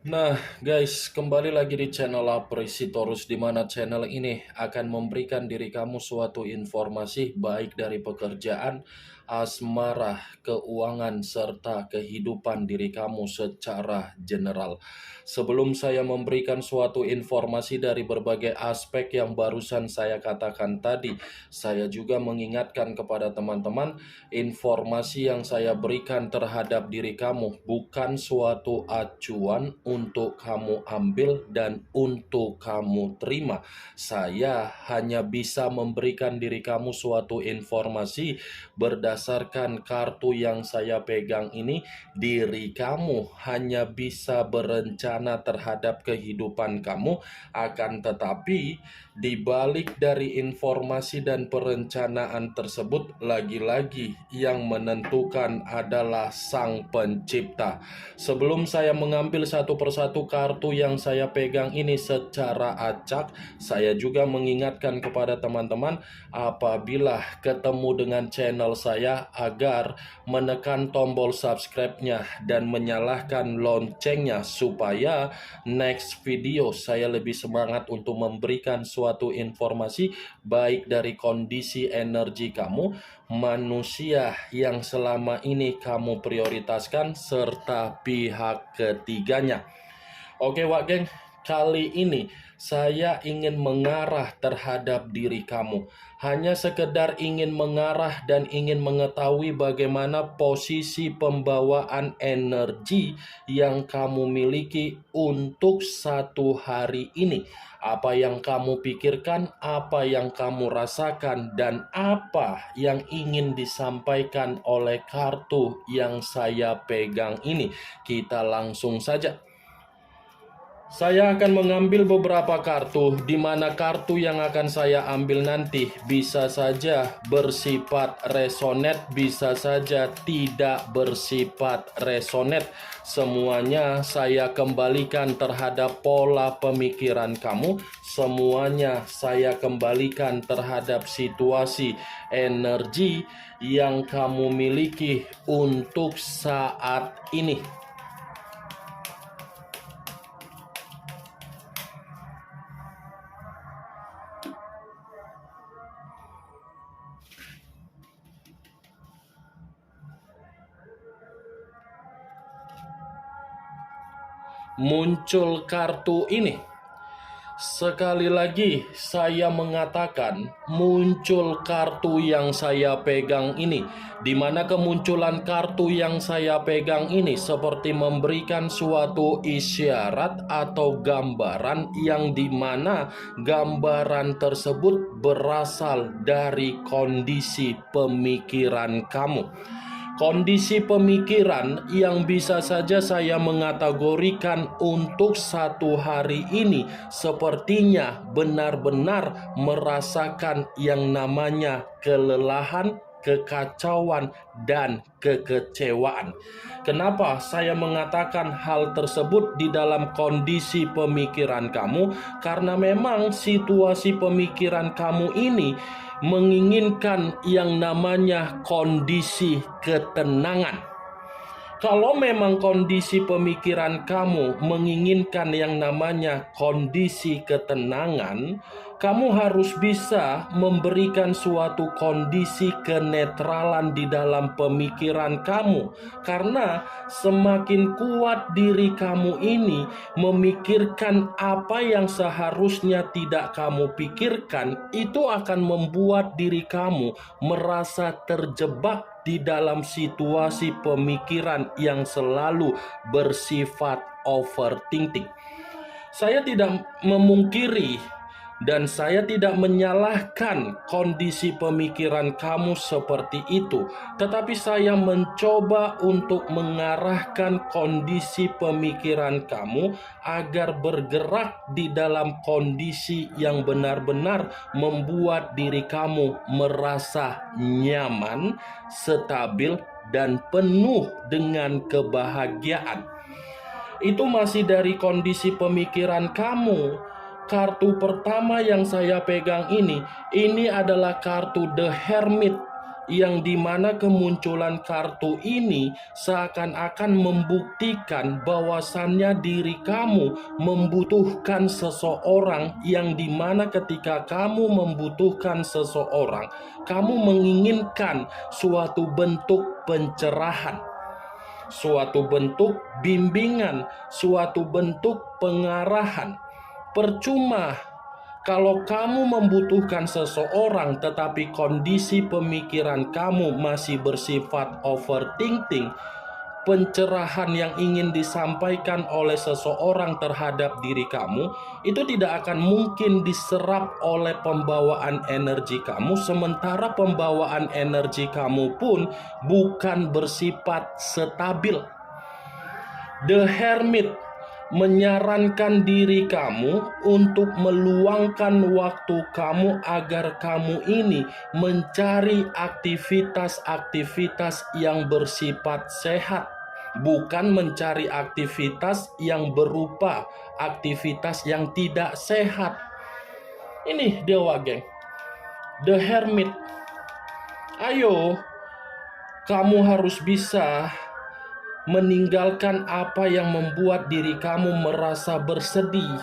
Nah, guys, kembali lagi di channel Apresitorus, di mana channel ini akan memberikan diri kamu suatu informasi baik dari pekerjaan, asmara, keuangan, serta kehidupan diri kamu secara general. Sebelum saya memberikan suatu informasi dari berbagai aspek yang barusan saya katakan tadi, saya juga mengingatkan kepada teman-teman, informasi yang saya berikan terhadap diri kamu bukan suatu acuan untuk kamu ambil dan untuk kamu terima. Saya hanya bisa memberikan diri kamu suatu informasi berdasarkan kartu yang saya pegang ini. Diri kamu hanya bisa berencana terhadap kehidupan kamu, akan tetapi di balik dari informasi dan perencanaan tersebut, lagi-lagi yang menentukan adalah Sang Pencipta. Sebelum saya mengambil satu persatu kartu yang saya pegang ini secara acak, saya juga mengingatkan kepada teman-teman, apabila ketemu dengan channel saya, agar menekan tombol subscribe-nya dan menyalakan loncengnya, supaya next video saya lebih semangat untuk memberikan suatu informasi baik dari kondisi energi kamu, manusia yang selama ini kamu prioritaskan, serta pihak ketiganya. Oke Wak Geng, kali ini saya ingin mengarah terhadap diri kamu. Hanya sekedar ingin mengarah dan ingin mengetahui bagaimana posisi pembawaan energi yang kamu miliki untuk satu hari ini. Apa yang kamu pikirkan, apa yang kamu rasakan, dan apa yang ingin disampaikan oleh kartu yang saya pegang ini. Kita langsung saja. Saya akan mengambil beberapa kartu, di mana kartu yang akan saya ambil nanti bisa saja bersifat resonate, bisa saja tidak bersifat resonate. Semuanya saya kembalikan terhadap pola pemikiran kamu, semuanya saya kembalikan terhadap situasi energi yang kamu miliki untuk saat ini. Muncul kartu ini. Sekali lagi saya mengatakan, muncul kartu yang saya pegang ini, di mana kemunculan kartu yang saya pegang ini seperti memberikan suatu isyarat atau gambaran, yang dimana gambaran tersebut berasal dari kondisi pemikiran kamu. Kondisi pemikiran yang bisa saja saya mengategorikan untuk satu hari ini sepertinya benar-benar merasakan yang namanya kelelahan, kekacauan, dan kekecewaan. Kenapa saya mengatakan hal tersebut di dalam kondisi pemikiran kamu? Karena memang situasi pemikiran kamu ini menginginkan yang namanya kondisi ketenangan. Kalau memang kondisi pemikiran kamu menginginkan yang namanya kondisi ketenangan, kamu harus bisa memberikan suatu kondisi kenetralan di dalam pemikiran kamu. Karena semakin kuat diri kamu ini memikirkan apa yang seharusnya tidak kamu pikirkan, itu akan membuat diri kamu merasa terjebak di dalam situasi pemikiran yang selalu bersifat overthinking. Saya tidak memungkiri dan saya tidak menyalahkan kondisi pemikiran kamu seperti itu, tetapi saya mencoba untuk mengarahkan kondisi pemikiran kamu agar bergerak di dalam kondisi yang benar-benar membuat diri kamu merasa nyaman, stabil, dan penuh dengan kebahagiaan. Itu masih dari kondisi pemikiran kamu. Kartu pertama yang saya pegang ini adalah kartu The Hermit. yang dimana kemunculan kartu ini seakan-akan membuktikan bahwasannya diri kamu membutuhkan seseorang, yang dimana ketika kamu membutuhkan seseorang, kamu menginginkan suatu bentuk pencerahan, suatu bentuk bimbingan, suatu bentuk pengarahan. Percuma kalau kamu membutuhkan seseorang tetapi kondisi pemikiran kamu masih bersifat overthinking, pencerahan yang ingin disampaikan oleh seseorang terhadap diri kamu itu tidak akan mungkin diserap oleh pembawaan energi kamu, sementara pembawaan energi kamu pun bukan bersifat stabil. The Hermit menyarankan diri kamu untuk meluangkan waktu kamu agar kamu ini mencari aktivitas-aktivitas yang bersifat sehat, bukan mencari aktivitas yang berupa aktivitas yang tidak sehat. Ini Dewa Geng, The Hermit. Ayo, kamu harus bisa meninggalkan apa yang membuat diri kamu merasa bersedih.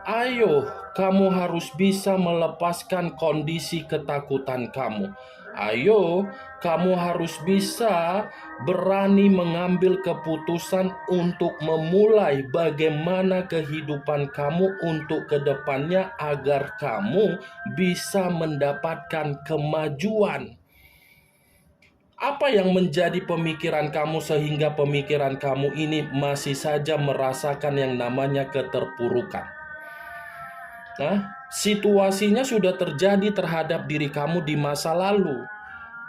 Ayo, kamu harus bisa melepaskan kondisi ketakutan kamu. Ayo, kamu harus bisa berani mengambil keputusan untuk memulai bagaimana kehidupan kamu untuk kedepannya agar kamu bisa mendapatkan kemajuan. Apa yang menjadi pemikiran kamu sehingga pemikiran kamu ini masih saja merasakan yang namanya keterpurukan? Nah, situasinya sudah terjadi terhadap diri kamu di masa lalu.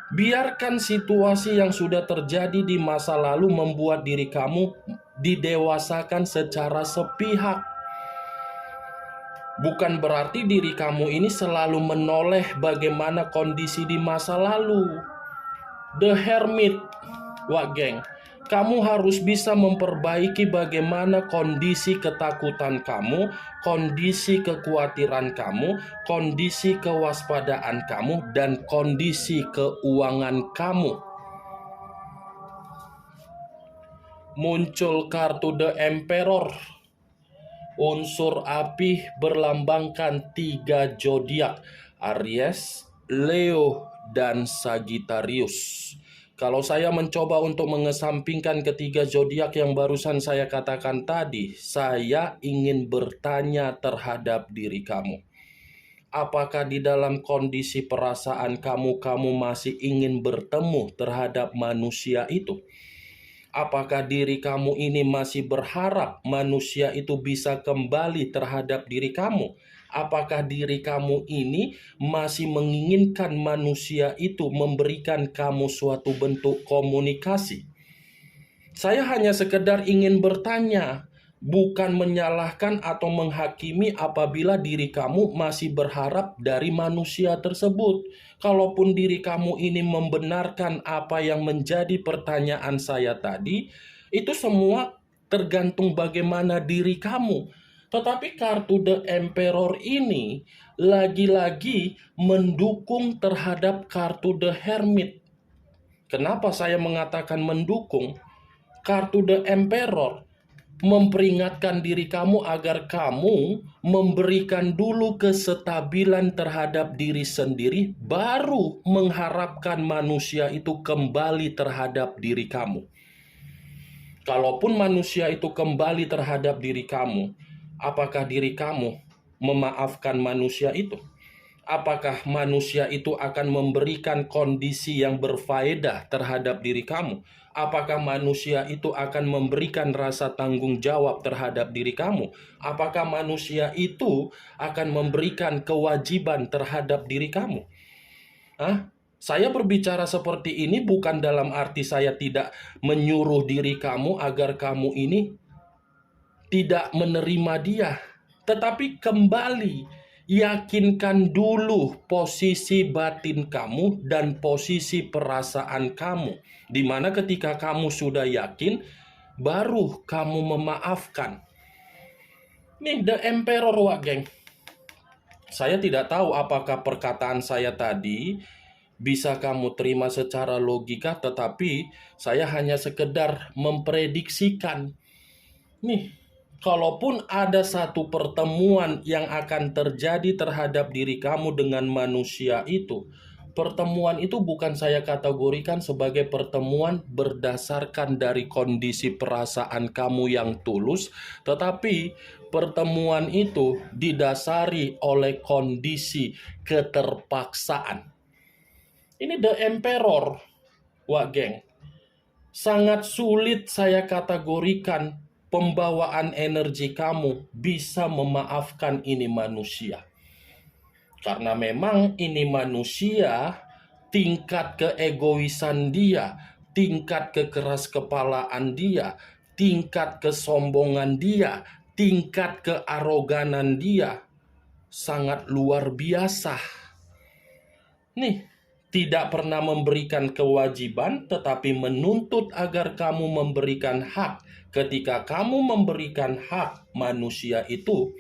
Biarkan situasi yang sudah terjadi di masa lalu membuat diri kamu didewasakan secara sepihak. Bukan berarti diri kamu ini selalu menoleh bagaimana kondisi di masa lalu. The Hermit, Wak Geng, kamu harus bisa memperbaiki bagaimana kondisi ketakutan kamu, kondisi kekhawatiran kamu, kondisi kewaspadaan kamu, dan kondisi keuangan kamu. Muncul kartu The Emperor. Unsur api berlambangkan 3 zodiak: Aries, Leo, dan Sagittarius. Kalau saya mencoba untuk mengesampingkan ketiga zodiak yang barusan saya katakan tadi, saya ingin bertanya terhadap diri kamu. Apakah di dalam kondisi perasaan kamu masih ingin bertemu terhadap manusia itu? Apakah diri kamu ini masih berharap manusia itu bisa kembali terhadap diri kamu? Apakah diri kamu ini masih menginginkan manusia itu memberikan kamu suatu bentuk komunikasi? Saya hanya sekedar ingin bertanya, bukan menyalahkan atau menghakimi apabila diri kamu masih berharap dari manusia tersebut. Kalaupun diri kamu ini membenarkan apa yang menjadi pertanyaan saya tadi, itu semua tergantung bagaimana diri kamu. Tetapi kartu The Emperor ini lagi-lagi mendukung terhadap kartu The Hermit. Kenapa saya mengatakan mendukung? Kartu The Emperor memperingatkan diri kamu agar kamu memberikan dulu kestabilan terhadap diri sendiri, baru mengharapkan manusia itu kembali terhadap diri kamu. Kalaupun manusia itu kembali terhadap diri kamu, apakah diri kamu memaafkan manusia itu? Apakah manusia itu akan memberikan kondisi yang berfaedah terhadap diri kamu? Apakah manusia itu akan memberikan rasa tanggung jawab terhadap diri kamu? Apakah manusia itu akan memberikan kewajiban terhadap diri kamu? Saya berbicara seperti ini bukan dalam arti saya tidak menyuruh diri kamu agar kamu ini tidak menerima dia. Tetapi kembali, yakinkan dulu posisi batin kamu dan posisi perasaan kamu. Dimana ketika kamu sudah yakin, baru kamu memaafkan. Nih The Emperor, Wak Geng. Saya tidak tahu apakah perkataan saya tadi bisa kamu terima secara logika, tetapi saya hanya sekedar memprediksikan. Nih, kalaupun ada satu pertemuan yang akan terjadi terhadap diri kamu dengan manusia itu, pertemuan itu bukan saya kategorikan sebagai pertemuan berdasarkan dari kondisi perasaan kamu yang tulus, tetapi pertemuan itu didasari oleh kondisi keterpaksaan. Ini the emperor, Wak Geng. Sangat sulit saya kategorikan pembawaan energi kamu bisa memaafkan ini manusia. Karena memang ini manusia, tingkat keegoisan dia, tingkat kekeraskepalaan dia, tingkat kesombongan dia, tingkat kearoganan dia sangat luar biasa. Nih, tidak pernah memberikan kewajiban, tetapi menuntut agar kamu memberikan hak. Ketika kamu memberikan hak, manusia itu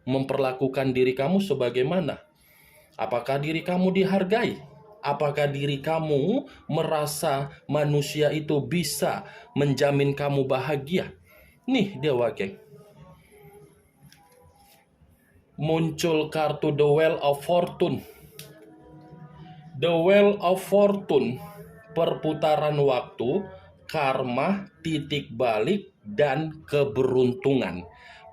memperlakukan diri kamu sebagaimana? Apakah diri kamu dihargai? Apakah diri kamu merasa manusia itu bisa menjamin kamu bahagia? Nih, Dewa Geng. Muncul kartu The Wheel of Fortune. The Wheel of Fortune, perputaran waktu, karma, titik balik, dan keberuntungan.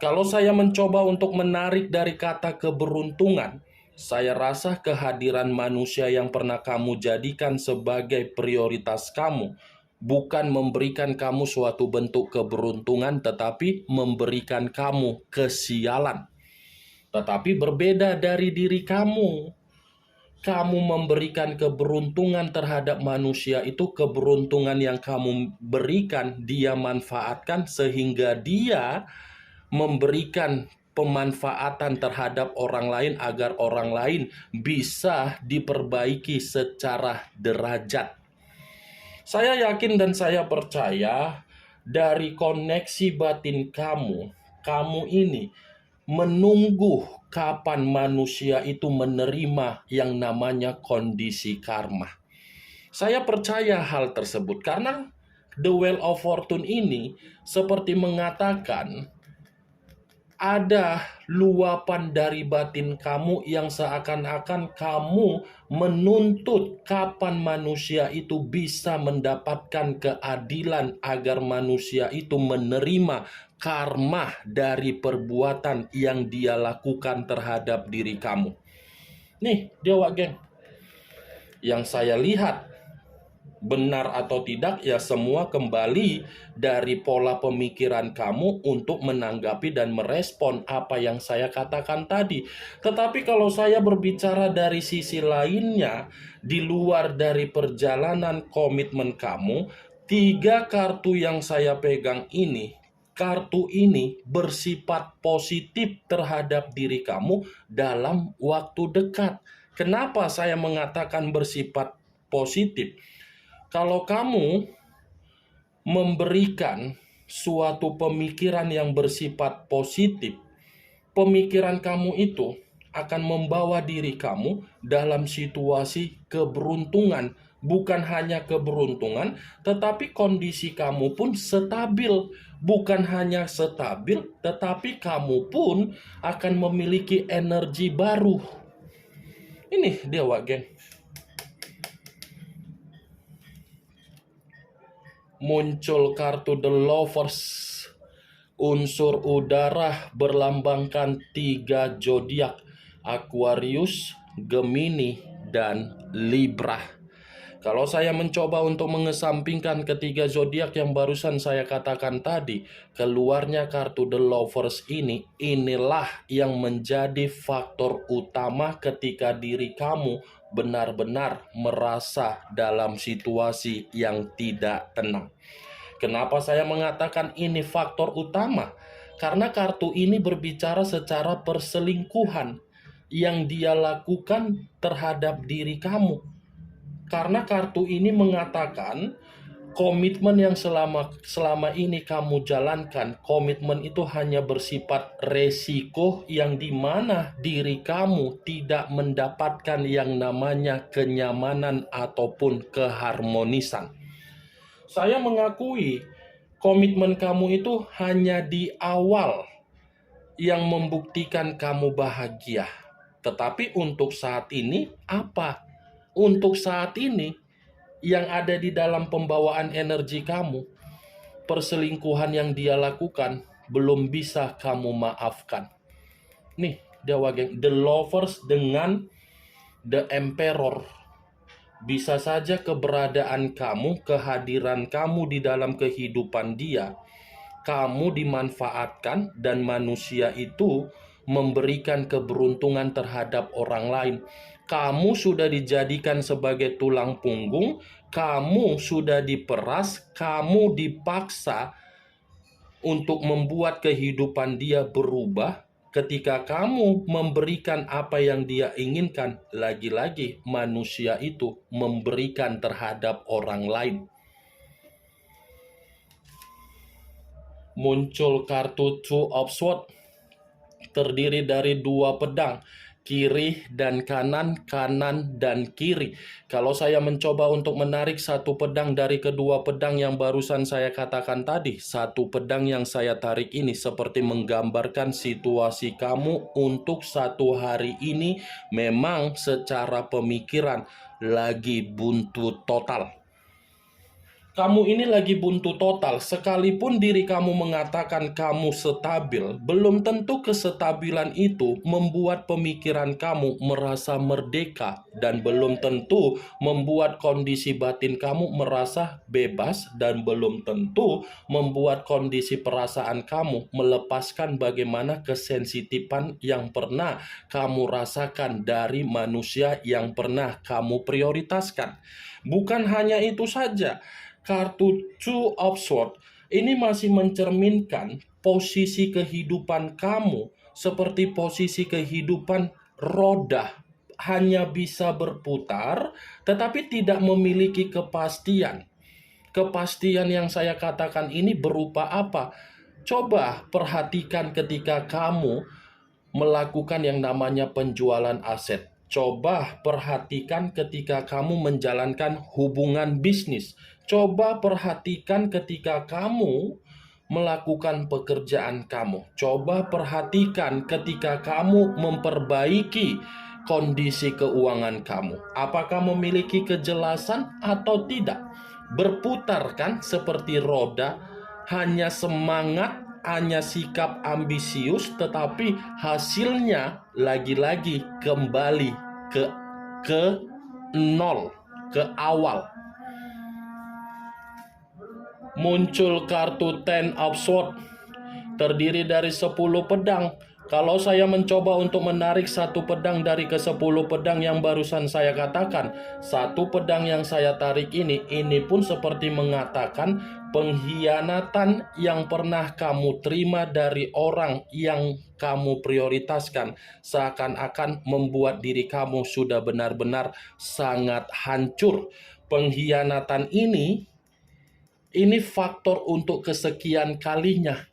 Kalau saya mencoba untuk menarik dari kata keberuntungan, saya rasa kehadiran manusia yang pernah kamu jadikan sebagai prioritas kamu bukan memberikan kamu suatu bentuk keberuntungan, tetapi memberikan kamu kesialan. Tetapi berbeda dari diri kamu. Kamu memberikan keberuntungan terhadap manusia itu, keberuntungan yang kamu berikan, dia manfaatkan sehingga dia memberikan pemanfaatan terhadap orang lain agar orang lain bisa diperbaiki secara derajat. Saya yakin dan saya percaya dari koneksi batin kamu, kamu ini menunggu kapan manusia itu menerima yang namanya kondisi karma. Saya percaya hal tersebut karena The Wheel of Fortune ini seperti mengatakan ada luapan dari batin kamu yang seakan-akan kamu menuntut kapan manusia itu bisa mendapatkan keadilan agar manusia itu menerima karma dari perbuatan yang dia lakukan terhadap diri kamu. Nih, Dewa Geng, yang saya lihat benar atau tidak ya semua kembali dari pola pemikiran kamu untuk menanggapi dan merespon apa yang saya katakan tadi. Tetapi kalau saya berbicara dari sisi lainnya, di luar dari perjalanan komitmen kamu, 3 kartu yang saya pegang ini, kartu ini bersifat positif terhadap diri kamu dalam waktu dekat. Kenapa saya mengatakan bersifat positif? Kalau kamu memberikan suatu pemikiran yang bersifat positif, pemikiran kamu itu akan membawa diri kamu dalam situasi keberuntungan. Bukan hanya keberuntungan, tetapi kondisi kamu pun stabil. Bukan hanya stabil, tetapi kamu pun akan memiliki energi baru. Ini Dewa Geng. Muncul kartu The Lovers, unsur udara berlambangkan 3 zodiak, Aquarius, Gemini, dan Libra. Kalau saya mencoba untuk mengesampingkan ketiga zodiak yang barusan saya katakan tadi, keluarnya kartu The Lovers ini, inilah yang menjadi faktor utama ketika diri kamu benar-benar merasa dalam situasi yang tidak tenang. Kenapa saya mengatakan ini faktor utama? Karena kartu ini berbicara secara perselingkuhan yang dia lakukan terhadap diri kamu. Karena kartu ini mengatakan Komitmen yang selama ini kamu jalankan, komitmen itu hanya bersifat resiko yang dimana diri kamu tidak mendapatkan yang namanya kenyamanan ataupun keharmonisan. Saya mengakui komitmen kamu itu hanya di awal yang membuktikan kamu bahagia. Tetapi untuk saat ini apa? Untuk saat ini yang ada di dalam pembawaan energi kamu, perselingkuhan yang dia lakukan belum bisa kamu maafkan. Nih, Dewa Geng, The Lovers dengan The Emperor. Bisa saja keberadaan kamu, kehadiran kamu di dalam kehidupan dia, kamu dimanfaatkan dan manusia itu memberikan keberuntungan terhadap orang lain. Kamu sudah dijadikan sebagai tulang punggung, kamu sudah diperas, kamu dipaksa untuk membuat kehidupan dia berubah. Ketika kamu memberikan apa yang dia inginkan, lagi-lagi manusia itu memberikan terhadap orang lain. Muncul kartu Two of Swords, terdiri dari 2 pedang, kiri dan kanan, kanan dan kiri. Kalau saya mencoba untuk menarik 1 pedang dari kedua pedang yang barusan saya katakan tadi, 1 pedang yang saya tarik ini seperti menggambarkan situasi kamu untuk 1 hari ini memang secara pemikiran lagi buntu total. Kamu ini lagi buntu total, sekalipun diri kamu mengatakan kamu stabil, belum tentu kestabilan itu membuat pemikiran kamu merasa merdeka, dan belum tentu membuat kondisi batin kamu merasa bebas, dan belum tentu membuat kondisi perasaan kamu melepaskan bagaimana kesensitifan yang pernah kamu rasakan dari manusia yang pernah kamu prioritaskan. Bukan hanya itu saja, kartu Two of Swords ini masih mencerminkan posisi kehidupan kamu seperti posisi kehidupan roda, hanya bisa berputar tetapi tidak memiliki kepastian. Kepastian yang saya katakan ini berupa apa? Coba perhatikan ketika kamu melakukan yang namanya penjualan aset. Coba perhatikan ketika kamu menjalankan hubungan bisnis. Coba perhatikan ketika kamu melakukan pekerjaan kamu. Coba perhatikan ketika kamu memperbaiki kondisi keuangan kamu. Apakah memiliki kejelasan atau tidak? Berputar kan seperti roda, hanya semangat, hanya sikap ambisius, tetapi hasilnya lagi-lagi kembali ke nol, ke awal. Muncul kartu Ten of Swords, terdiri dari 10 pedang. Kalau saya mencoba untuk menarik 1 pedang dari ke-10 pedang yang barusan saya katakan, 1 pedang yang saya tarik ini pun seperti mengatakan pengkhianatan yang pernah kamu terima dari orang yang kamu prioritaskan, seakan-akan membuat diri kamu sudah benar-benar sangat hancur. Pengkhianatan ini faktor untuk kesekian kalinya.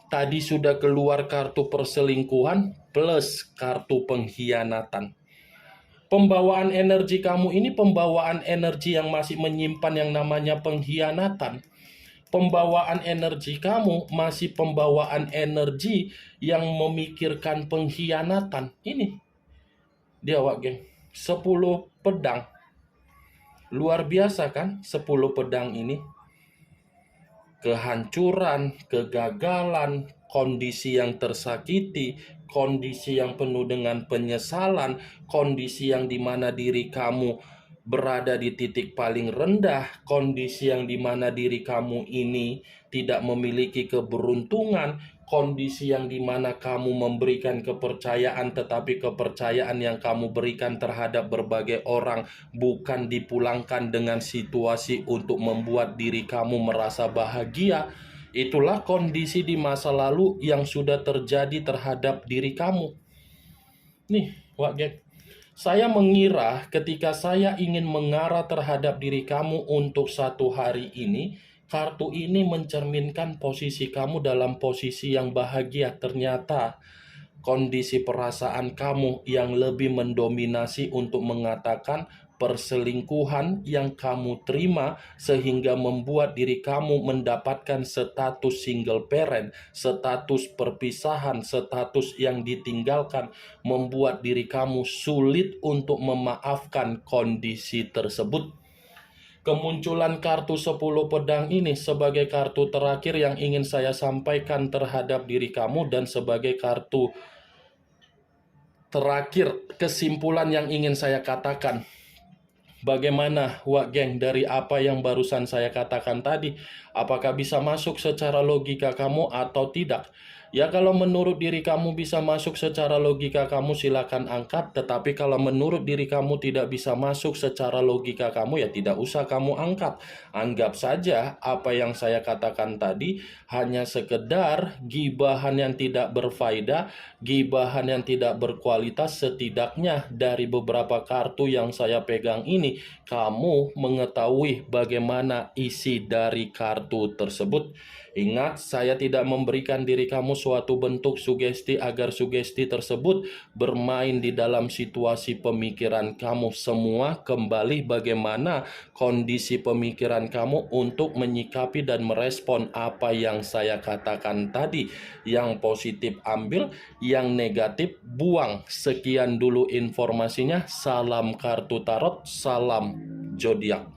Tadi sudah keluar kartu perselingkuhan plus kartu pengkhianatan. Pembawaan energi kamu ini pembawaan energi yang masih menyimpan yang namanya pengkhianatan. Pembawaan energi kamu masih pembawaan energi yang memikirkan pengkhianatan. Ini dia geng, 10 pedang. Luar biasa kan 10 pedang ini? Kehancuran, kegagalan, kondisi yang tersakiti, kondisi yang penuh dengan penyesalan, kondisi yang dimana diri kamu berada di titik paling rendah, kondisi yang dimana diri kamu ini tidak memiliki keberuntungan, kondisi yang dimana kamu memberikan kepercayaan, tetapi kepercayaan yang kamu berikan terhadap berbagai orang bukan dipulangkan dengan situasi untuk membuat diri kamu merasa bahagia. Itulah kondisi di masa lalu yang sudah terjadi terhadap diri kamu. Nih, Wak Gek, Saya mengira ketika saya ingin mengarah terhadap diri kamu untuk satu hari ini, kartu ini mencerminkan posisi kamu dalam posisi yang bahagia. Ternyata kondisi perasaan kamu yang lebih mendominasi untuk mengatakan perselingkuhan yang kamu terima, sehingga membuat diri kamu mendapatkan status single parent, status perpisahan, status yang ditinggalkan, membuat diri kamu sulit untuk memaafkan kondisi tersebut. Kemunculan kartu 10 pedang ini sebagai kartu terakhir yang ingin saya sampaikan terhadap diri kamu, dan sebagai kartu terakhir kesimpulan yang ingin saya katakan. Bagaimana Wak Geng dari apa yang barusan saya katakan tadi? Apakah bisa masuk secara logika kamu atau tidak? Ya, kalau menurut diri kamu bisa masuk secara logika kamu, silakan angkat. Tetapi kalau menurut diri kamu tidak bisa masuk secara logika kamu, ya tidak usah kamu angkat. Anggap saja apa yang saya katakan tadi hanya sekedar gibahan yang tidak berfaedah, gibahan yang tidak berkualitas. Setidaknya dari beberapa kartu yang saya pegang ini, kamu mengetahui bagaimana isi dari kartu tersebut. Ingat, saya tidak memberikan diri kamu suatu bentuk sugesti agar sugesti tersebut bermain di dalam situasi pemikiran kamu. Semua kembali bagaimana kondisi pemikiran kamu untuk menyikapi dan merespon apa yang saya katakan tadi. Yang positif ambil, yang negatif buang. Sekian dulu informasinya. Salam kartu tarot, salam zodiak.